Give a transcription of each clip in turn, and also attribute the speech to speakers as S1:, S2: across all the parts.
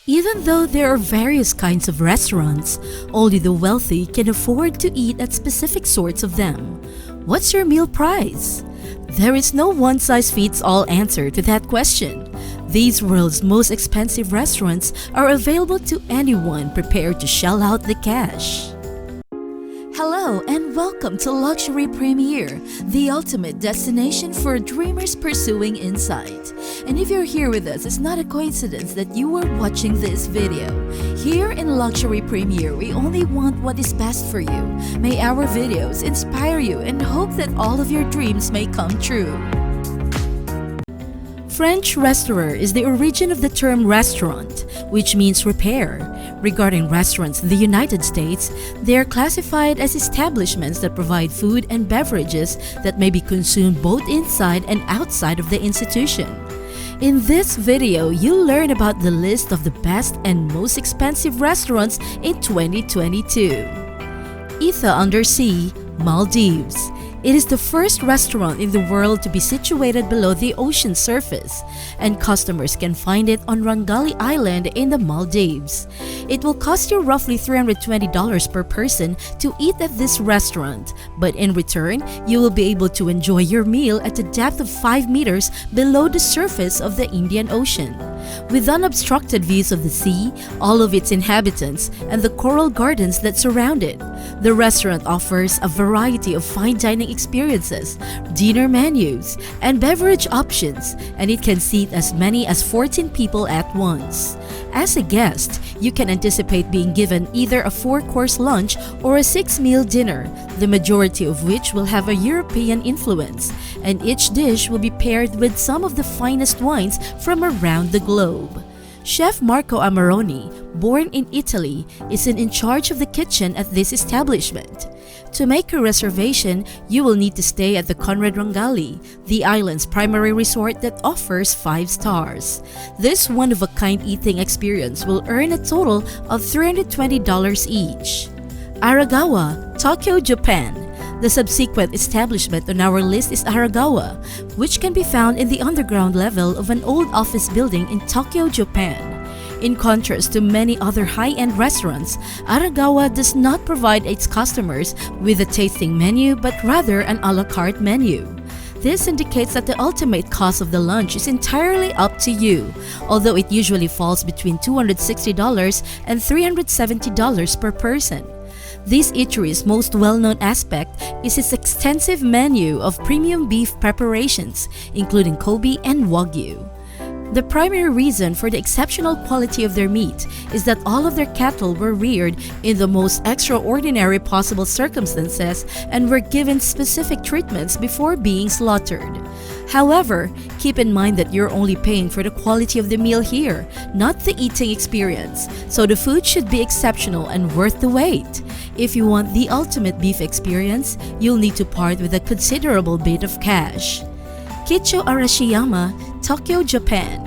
S1: Even though there are various kinds of restaurants, only the wealthy can afford to eat at specific sorts of them. What's your meal price? There is no one-size-fits-all answer to that question. These world's most expensive restaurants are available to anyone prepared to shell out the cash. Hello and welcome to Luxury Premier, the ultimate destination for dreamers pursuing insight. And if you're here with us, it's not a coincidence that you are watching this video. Here in Luxury Premier, we only want what is best for you. May our videos inspire you and hope that all of your dreams may come true. French restaurant is the origin of the term restaurant, which means repair. Regarding restaurants in the United States, they are classified as establishments that provide food and beverages that may be consumed both inside and outside of the institution. In this video, you'll learn about the list of the best and most expensive restaurants in 2022. Ibiza Undersea, Maldives. It is the first restaurant in the world to be situated below the ocean surface, and customers can find it on Rangali Island in the Maldives. It will cost you roughly $320 per person to eat at this restaurant, but in return, you will be able to enjoy your meal at a depth of 5 meters below the surface of the Indian Ocean. With unobstructed views of the sea, all of its inhabitants, and the coral gardens that surround it, the restaurant offers a variety of fine dining experiences, dinner menus, and beverage options, and it can seat as many as 14 people at once. As a guest, you can anticipate being given either a 4-course lunch or a 6-meal dinner, the majority of which will have a European influence, and each dish will be paired with some of the finest wines from around the globe. Chef Marco Amaroni, born in Italy, is in charge of the kitchen at this establishment. To make a reservation, you will need to stay at the Conrad Rangali, the island's primary resort that offers 5 stars. This one-of-a-kind eating experience will earn a total of $320 each. Aragawa, Tokyo, Japan. The subsequent establishment on our list is Aragawa, which can be found in the underground level of an old office building in Tokyo, Japan. In contrast to many other high-end restaurants, Aragawa does not provide its customers with a tasting menu but rather an a la carte menu. This indicates that the ultimate cost of the lunch is entirely up to you, although it usually falls between $260 and $370 per person. This eatery's most well-known aspect is its extensive menu of premium beef preparations, including Kobe and Wagyu. The primary reason for the exceptional quality of their meat is that all of their cattle were reared in the most extraordinary possible circumstances and were given specific treatments before being slaughtered. However, keep in mind that you're only paying for the quality of the meal here, not the eating experience, so the food should be exceptional and worth the wait. If you want the ultimate beef experience, you'll need to part with a considerable bit of cash. Kitcho Arashiyama, Tokyo, Japan.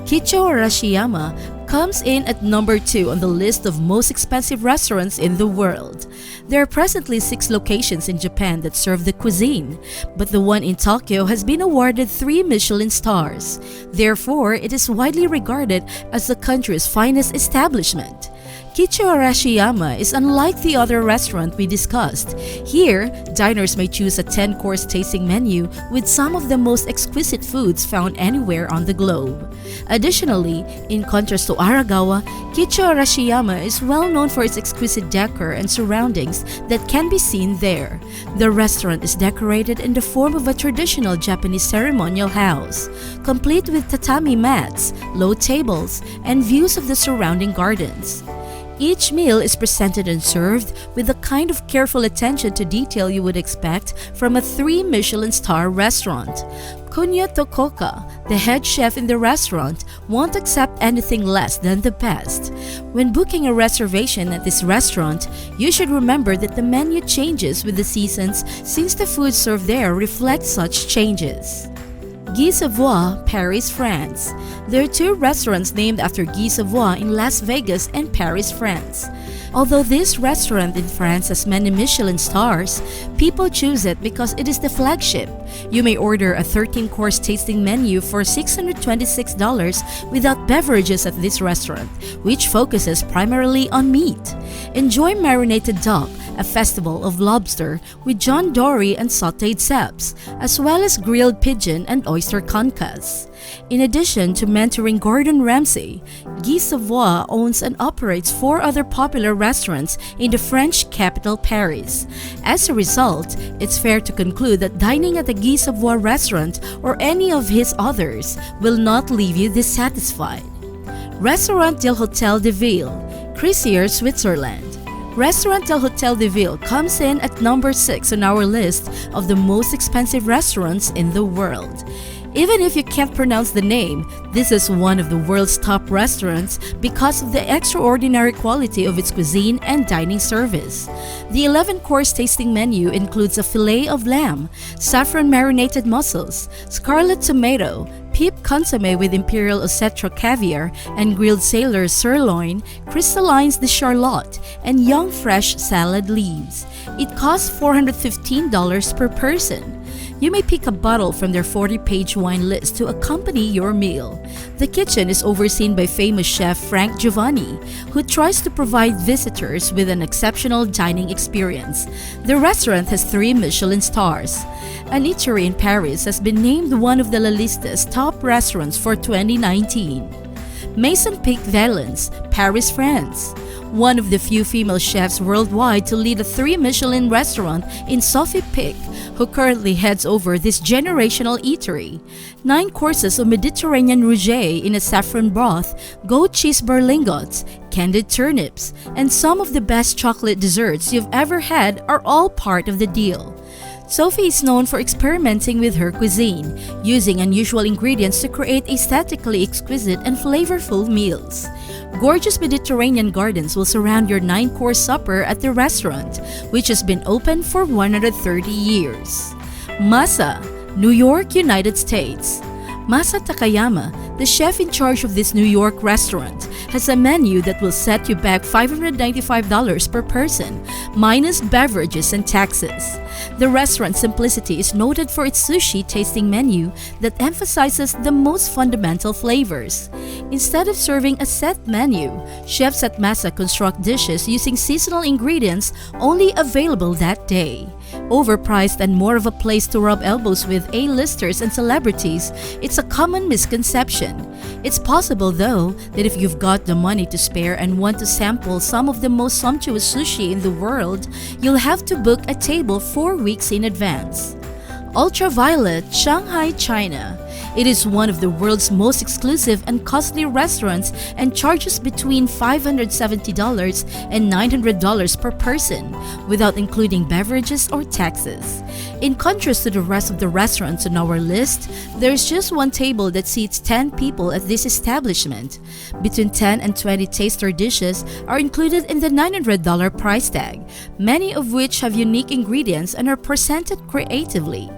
S1: Kitcho Arashiyama comes in at number 2 on the list of most expensive restaurants in the world. There are presently 6 locations in Japan that serve the cuisine, but the one in Tokyo has been awarded 3 Michelin stars. Therefore, it is widely regarded as the country's finest establishment. Kitcho Arashiyama is unlike the other restaurant we discussed. Here, diners may choose a 10-course tasting menu with some of the most exquisite foods found anywhere on the globe. Additionally, in contrast to Aragawa, Kitcho Arashiyama is well known for its exquisite decor and surroundings that can be seen there. The restaurant is decorated in the form of a traditional Japanese ceremonial house, complete with tatami mats, low tables, and views of the surrounding gardens. Each meal is presented and served with the kind of careful attention to detail you would expect from a 3 Michelin star restaurant. Kunya Tokoka, the head chef in the restaurant, won't accept anything less than the best. When booking a reservation at this restaurant, you should remember that the menu changes with the seasons since the food served there reflects such changes. Guy Savoy, Paris, France. There are 2 restaurants named after Guy Savoy in Las Vegas and Paris, France. Although this restaurant in France has many Michelin stars, people choose it because it is the flagship. You may order a 13-course tasting menu for $626 without beverages at this restaurant, which focuses primarily on meat. Enjoy marinated duck, a festival of lobster with John Dory and sautéed ceps, as well as grilled pigeon and oyster concas. In addition to mentoring Gordon Ramsay, Guy Savoy owns and operates 4 other popular restaurants in the French capital, Paris. As a result, it's fair to conclude that dining at a Guy Savoy restaurant or any of his others will not leave you dissatisfied. Restaurant del Hotel de Ville, Crisier, Switzerland. Restaurant del Hotel de Ville comes in at number 6 on our list of the most expensive restaurants in the world. Even if you can't pronounce the name, this is one of the world's top restaurants because of the extraordinary quality of its cuisine and dining service. The 11-course tasting menu includes a fillet of lamb, saffron marinated mussels, scarlet tomato, peep consommé with imperial Ossetro caviar and grilled sailor sirloin, crystallines de charlotte, and young fresh salad leaves. It costs $415 per person. You may pick a bottle from their 40-page wine list to accompany your meal. The kitchen is overseen by famous chef Frank Giovanni, who tries to provide visitors with an exceptional dining experience. The restaurant has 3 Michelin stars. An eatery in Paris has been named one of the La Lista's top restaurants for 2019. Maison Pic Valence, Paris, France. One of the few female chefs worldwide to lead a 3 Michelin restaurant in Sophie Pic, who currently heads over this generational eatery. 9 courses of Mediterranean rouget in a saffron broth, goat cheese berlingots, candied turnips, and some of the best chocolate desserts you've ever had are all part of the deal. Sophie is known for experimenting with her cuisine, using unusual ingredients to create aesthetically exquisite and flavorful meals. Gorgeous Mediterranean gardens will surround your 9-course supper at the restaurant, which has been open for 130 years. Masa, New York, United States. Masa Takayama, the chef in charge of this New York restaurant, has a menu that will set you back $595 per person, minus beverages and taxes. The restaurant's simplicity is noted for its sushi tasting menu that emphasizes the most fundamental flavors. Instead of serving a set menu, chefs at Masa construct dishes using seasonal ingredients only available that day. Overpriced and more of a place to rub elbows with A-listers and celebrities, it's a common misconception. It's possible, though, that if you've got the money to spare and want to sample some of the most sumptuous sushi in the world, you'll have to book a table 4 weeks in advance. Ultraviolet, Shanghai, China. It is one of the world's most exclusive and costly restaurants and charges between $570 and $900 per person, without including beverages or taxes. In contrast to the rest of the restaurants on our list, there is just one table that seats 10 people at this establishment. Between 10 and 20 taster dishes are included in the $900 price tag, many of which have unique ingredients and are presented creatively.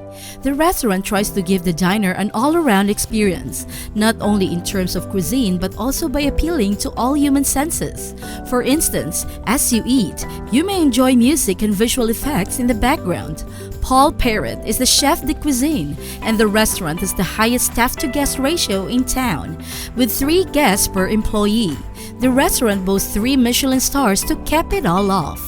S1: The restaurant tries to give the diner an all-around experience, not only in terms of cuisine but also by appealing to all human senses. For instance, as you eat, you may enjoy music and visual effects in the background. Paul Parrott is the chef de cuisine, and the restaurant has the highest staff-to-guest ratio in town, with 3 guests per employee. The restaurant boasts 3 Michelin stars to cap it all off.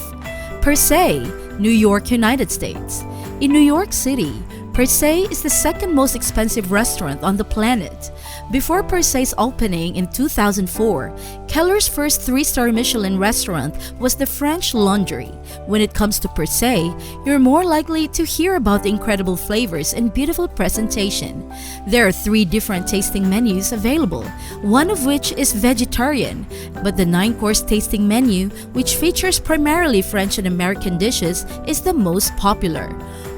S1: Per se, New York, United States. In New York City, Per Se is the second most expensive restaurant on the planet. Before Per Se's opening in 2004, Keller's first 3-star Michelin restaurant was the French Laundry. When it comes to Per Se, you're more likely to hear about the incredible flavors and beautiful presentation. There are 3 different tasting menus available, one of which is vegetarian, but the 9-course tasting menu, which features primarily French and American dishes, is the most popular.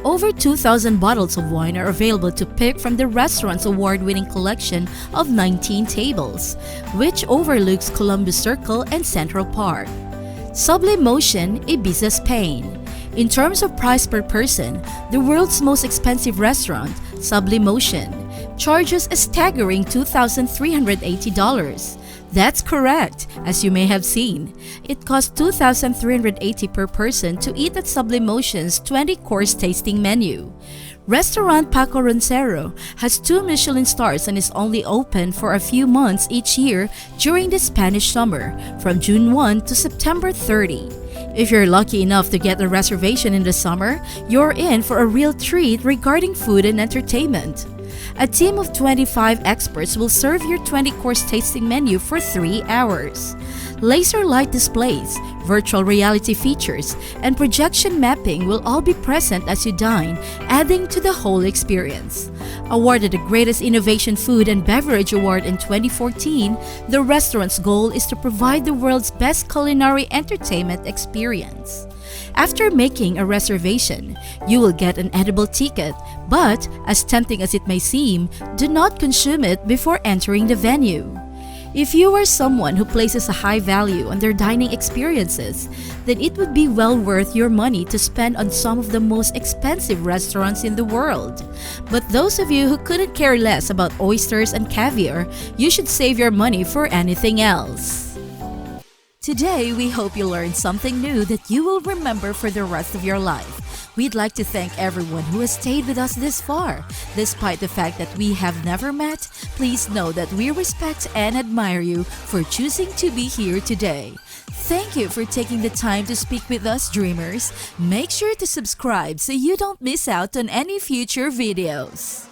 S1: Over 2,000 bottles of wine are available to pick from the restaurant's award-winning collection of 19 tables, which overlooks Columbus Circle and Central Park. Sublimotion, Ibiza, Spain. In terms of price per person, the world's most expensive restaurant, Sublimotion, charges a staggering $2,380. That's correct, as you may have seen. It costs 2,380 per person to eat at Sublimotion's 20-course tasting menu. Restaurant Paco Roncero has 2 Michelin stars and is only open for a few months each year during the Spanish summer, from June 1 to September 30. If you're lucky enough to get a reservation in the summer, you're in for a real treat regarding food and entertainment. A team of 25 experts will serve your 20-course tasting menu for 3 hours. Laser light displays, virtual reality features, and projection mapping will all be present as you dine, adding to the whole experience. Awarded the Greatest Innovation Food and Beverage Award in 2014, the restaurant's goal is to provide the world's best culinary entertainment experience. After making a reservation, you will get an edible ticket, but as tempting as it may seem, do not consume it before entering the venue. If you are someone who places a high value on their dining experiences, then it would be well worth your money to spend on some of the most expensive restaurants in the world. But those of you who couldn't care less about oysters and caviar, you should save your money for anything else. Today, we hope you learned something new that you will remember for the rest of your life. We'd like to thank everyone who has stayed with us this far. Despite the fact that we have never met, please know that we respect and admire you for choosing to be here today. Thank you for taking the time to speak with us, dreamers. Make sure to subscribe so you don't miss out on any future videos.